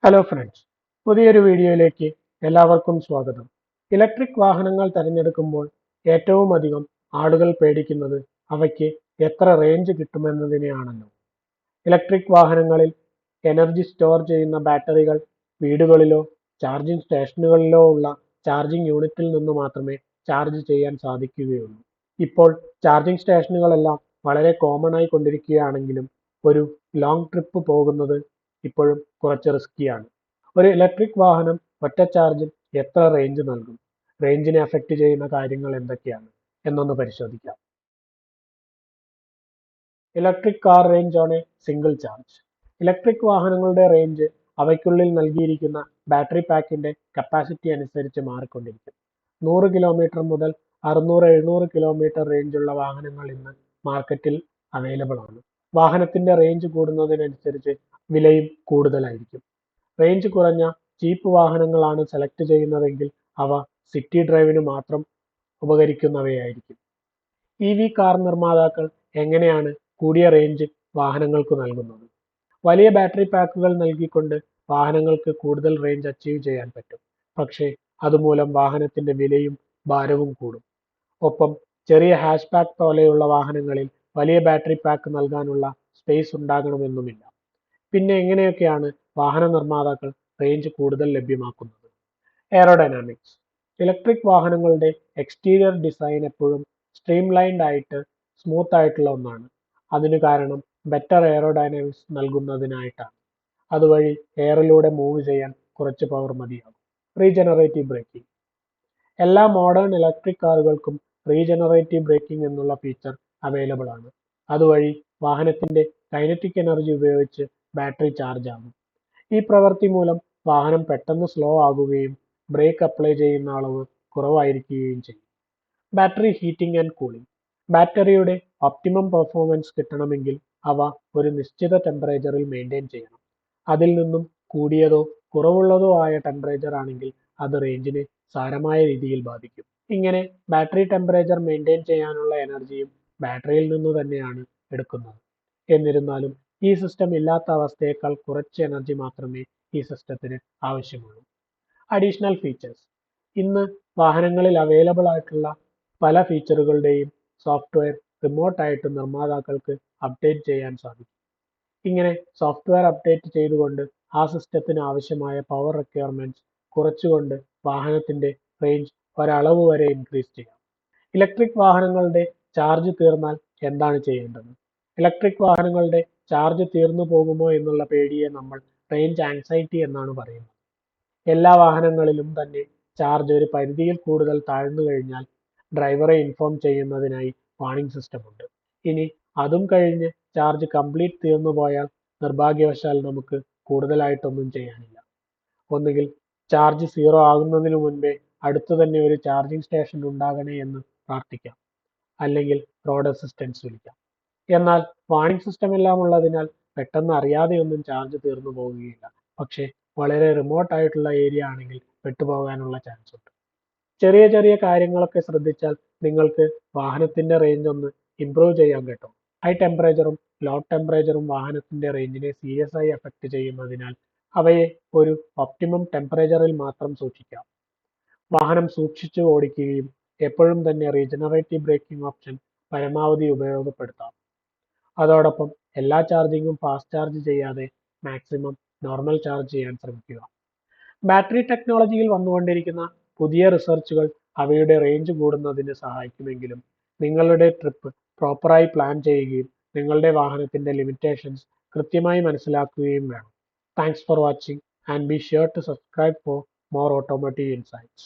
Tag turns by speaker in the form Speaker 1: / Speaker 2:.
Speaker 1: Hello friends, പുതിയൊരു വീഡിയോയിലേക്ക് എല്ലാവർക്കും സ്വാഗതം. ഇലക്ട്രിക് വാഹനങ്ങൾ തിരഞ്ഞെടുക്കുമ്പോൾ ഏറ്റവും അധികം ആളുകൾ പേടിക്കുന്നത് അവയ്ക്ക് എത്ര റേഞ്ച് കിട്ടുമെന്നതിനെയാണല്ലോ. ഇലക്ട്രിക് വാഹനങ്ങളിൽ എനർജി സ്റ്റോർ ചെയ്യുന്ന ബാറ്ററികൾ വീടുകളിലോ ചാർജിംഗ് സ്റ്റേഷനുകളിലോ ഉള്ള ചാർജിംഗ് യൂണിറ്റിൽ നിന്ന് മാത്രമേ ചാർജ് ചെയ്യാൻ സാധിക്കുകയുള്ളൂ. ഇപ്പോൾ ചാർജിംഗ് സ്റ്റേഷനുകളെല്ലാം വളരെ കോമൺ ആയി കൊണ്ടിരിക്കുകയാണെങ്കിലും ഒരു ലോങ് ട്രിപ്പ് പോകുന്നത് ഇപ്പോഴും കുറച്ച് റിസ്കിയാണ്. ഒരു ഇലക്ട്രിക് വാഹനം ഒറ്റ ചാർജിൽ എത്ര റേഞ്ച് നൽകും? റേഞ്ചിനെ അഫക്റ്റ് ചെയ്യുന്ന കാര്യങ്ങൾ എന്തൊക്കെയാണ് എന്നൊന്ന് പരിശോധിക്കാം. Electric car range on A single charge. Electric വാഹനങ്ങളുടെ റേഞ്ച് അവയ്ക്കുള്ളിൽ നൽകിയിരിക്കുന്ന ബാറ്ററി പാക്കിന്റെ കപ്പാസിറ്റി അനുസരിച്ച് മാറിക്കൊണ്ടിരിക്കും. 100 കിലോമീറ്റർ മുതൽ 600-700 കിലോമീറ്റർ റേഞ്ചുള്ള വാഹനങ്ങൾ ഇന്ന് മാർക്കറ്റിൽ അവൈലബിൾ ആണ്. വാഹനത്തിന്റെ റേഞ്ച് കൂടുന്നതിനനുസരിച്ച് വിലയും കൂടുതലായിരിക്കും. റേഞ്ച് കുറഞ്ഞ ചീപ്പ് വാഹനങ്ങളാണ് സെലക്ട് ചെയ്യുന്നതെങ്കിൽ അവ സിറ്റി ഡ്രൈവിന് മാത്രം ഉപകരിക്കുന്നവയായിരിക്കും. ഇ കാർ നിർമ്മാതാക്കൾ എങ്ങനെയാണ് കൂടിയ റേഞ്ച് വാഹനങ്ങൾക്ക് നൽകുന്നത്? വലിയ ബാറ്ററി പാക്കുകൾ നൽകിക്കൊണ്ട് വാഹനങ്ങൾക്ക് കൂടുതൽ റേഞ്ച് അച്ചീവ് ചെയ്യാൻ പറ്റും. പക്ഷേ അതുമൂലം വാഹനത്തിന്റെ വിലയും ഭാരവും കൂടും. ഒപ്പം ചെറിയ ഹാഷ് ബാക്ക് പോലെയുള്ള വാഹനങ്ങളിൽ വലിയ ബാറ്ററി പാക്ക് നൽകാനുള്ള സ്പേസ് ഉണ്ടാകണമെന്നുമില്ല. പിന്നെ എങ്ങനെയൊക്കെയാണ് വാഹന നിർമ്മാതാക്കൾ റേഞ്ച് കൂടുതൽ ലഭ്യമാക്കുന്നത്? എയറോഡൈനാമിക്സ്. ഇലക്ട്രിക് വാഹനങ്ങളുടെ എക്സ്റ്റീരിയർ ഡിസൈൻ എപ്പോഴും സ്ട്രീംലൈൻഡ് ആയിട്ട് സ്മൂത്ത് ആയിട്ടുള്ള ഒന്നാണ്. അതിന് കാരണം ബെറ്റർ എയറോഡൈനാമിക്സ് നൽകുന്നതിനായിട്ടാണ്. അതുവഴി എയറിലൂടെ മൂവ് ചെയ്യാൻ കുറച്ച് പവർ മതിയാകും. Regenerative braking. എല്ലാ മോഡേൺ ഇലക്ട്രിക് കാറുകൾക്കും റീജനറേറ്റീവ് ബ്രേക്കിംഗ് എന്നുള്ള ഫീച്ചർ അവൈലബിൾ ആണ്. അതുവഴി വാഹനത്തിന്റെ കൈനറ്റിക് എനർജി ഉപയോഗിച്ച് ബാറ്ററി ചാർജ് ആകും. ഈ പ്രവൃത്തി മൂലം വാഹനം പെട്ടെന്ന് സ്ലോ ആകുകയും ബ്രേക്ക് അപ്ലൈ ചെയ്യുന്ന അളവ് കുറവായിരിക്കുകയും ചെയ്യും. Battery heating and cooling. ബാറ്ററിയുടെ ഒപ്റ്റിമം പെർഫോമൻസ് കിട്ടണമെങ്കിൽ അവ ഒരു നിശ്ചിത ടെമ്പറേച്ചറിൽ മെയിൻറ്റെയിൻ ചെയ്യണം. അതിൽ നിന്നും കൂടിയതോ കുറവുള്ളതോ ആയ ടെമ്പറേച്ചർ ആണെങ്കിൽ അത് റേഞ്ചിനെ സാരമായ രീതിയിൽ ബാധിക്കും. ഇങ്ങനെ ബാറ്ററി ടെമ്പറേച്ചർ മെയിൻറ്റെയിൻ ചെയ്യാനുള്ള എനർജിയും ബാറ്ററിയിൽ നിന്നു തന്നെയാണ് എടുക്കുന്നത്. എന്നിരുന്നാലും ഈ സിസ്റ്റം ഇല്ലാത്ത അവസ്ഥയേക്കാൾ കുറച്ച് എനർജി മാത്രമേ ഈ സിസ്റ്റത്തിന് ആവശ്യമുള്ളൂ. Additional features. ഇന്ന് വാഹനങ്ങളിൽ അവൈലബിൾ ആയിട്ടുള്ള പല ഫീച്ചറുകളുടെയും സോഫ്റ്റ്വെയർ റിമോട്ടായിട്ട് നിർമ്മാതാക്കൾക്ക് അപ്ഡേറ്റ് ചെയ്യാൻ സാധിക്കും. ഇങ്ങനെ സോഫ്റ്റ്വെയർ അപ്ഡേറ്റ് ചെയ്തുകൊണ്ട് ആ സിസ്റ്റത്തിന് ആവശ്യമായ പവർ റിക്വയർമെന്റ്സ് കുറച്ചുകൊണ്ട് വാഹനത്തിന്റെ റേഞ്ച് ഒരളവ് വരെ ഇൻക്രീസ് ചെയ്യാം. ഇലക്ട്രിക് വാഹനങ്ങളുടെ ചാർജ് തീർന്നാൽ എന്താണ് ചെയ്യേണ്ടത്? ഇലക്ട്രിക് വാഹനങ്ങളുടെ ചാർജ് തീർന്നു പോകുമോ എന്നുള്ള പേടിയെ നമ്മൾ റേഞ്ച് ആങ്സൈറ്റി എന്നാണ് പറയുന്നത്. എല്ലാ വാഹനങ്ങളിലും തന്നെ ചാർജ് ഒരു പരിധിയിൽ കൂടുതൽ താഴ്ന്നു കഴിഞ്ഞാൽ ഡ്രൈവറെ ഇൻഫോം ചെയ്യുന്നതിനായി വാർണിംഗ് സിസ്റ്റം ഉണ്ട്. ഇനി അതും കഴിഞ്ഞ് ചാർജ് കംപ്ലീറ്റ് തീർന്നു പോയാൽ നിർഭാഗ്യവശാൽ നമുക്ക് കൂടുതലായിട്ടൊന്നും ചെയ്യാനില്ല. ഒന്നുകിൽ ചാർജ് സീറോ ആകുന്നതിന് മുൻപേ അടുത്തു തന്നെ ഒരു ചാർജിംഗ് സ്റ്റേഷൻ ഉണ്ടാകണേ എന്ന് പ്രാർത്ഥിക്കാം. അല്ലെങ്കിൽ റോഡ് അസിസ്റ്റൻസ് വിളിക്കാം. എന്നാൽ വാർണിംഗ് സിസ്റ്റം എല്ലാം ഉള്ളതിനാൽ പെട്ടെന്ന് അറിയാതെയൊന്നും ചാർജ് തീർന്നു പോവുകയില്ല. പക്ഷേ വളരെ റിമോട്ട് ആയിട്ടുള്ള ഏരിയ ആണെങ്കിൽ പെട്ടുപോകാനുള്ള ചാൻസ് ഉണ്ട്. ചെറിയ ചെറിയ കാര്യങ്ങളൊക്കെ ശ്രദ്ധിച്ചാൽ നിങ്ങൾക്ക് വാഹനത്തിന്റെ റേഞ്ച് ഒന്ന് ഇംപ്രൂവ് ചെയ്യാൻ കേട്ടോ. ഹൈ ടെമ്പറേച്ചറും ലോ ടെമ്പറേച്ചറും വാഹനത്തിന്റെ റേഞ്ചിനെ സീരിയസ് ആയി അഫക്റ്റ് ചെയ്യുന്നതിനാൽ അവയെ ഒരു ഒപ്റ്റിമം ടെമ്പറേച്ചറിൽ മാത്രം സൂക്ഷിക്കാം. വാഹനം സൂക്ഷിച്ചു ഓടിക്കുകയും എപ്പോഴും തന്നെ റീജനറേറ്റീവ് ബ്രേക്കിംഗ് ഓപ്ഷൻ പരമാവധി ഉപയോഗപ്പെടുത്താം. അതോടൊപ്പം എല്ലാ ചാർജിങ്ങും ഫാസ്റ്റ് ചാർജ് ചെയ്യാതെ മാക്സിമം നോർമൽ ചാർജ് ചെയ്യാൻ ശ്രമിക്കുക. ബാറ്ററി ടെക്നോളജിയിൽ വന്നുകൊണ്ടിരിക്കുന്ന പുതിയ റിസർച്ചുകൾ അവയുടെ റേഞ്ച് കൂടുന്നതിന് സഹായിക്കുമെങ്കിലും നിങ്ങളുടെ ട്രിപ്പ് പ്രോപ്പറായി പ്ലാൻ ചെയ്യുകയും നിങ്ങളുടെ വാഹനത്തിന്റെ ലിമിറ്റേഷൻസ് കൃത്യമായി മനസ്സിലാക്കുകയും വേണം. Thanks for watching and be sure to subscribe for more automotive insights.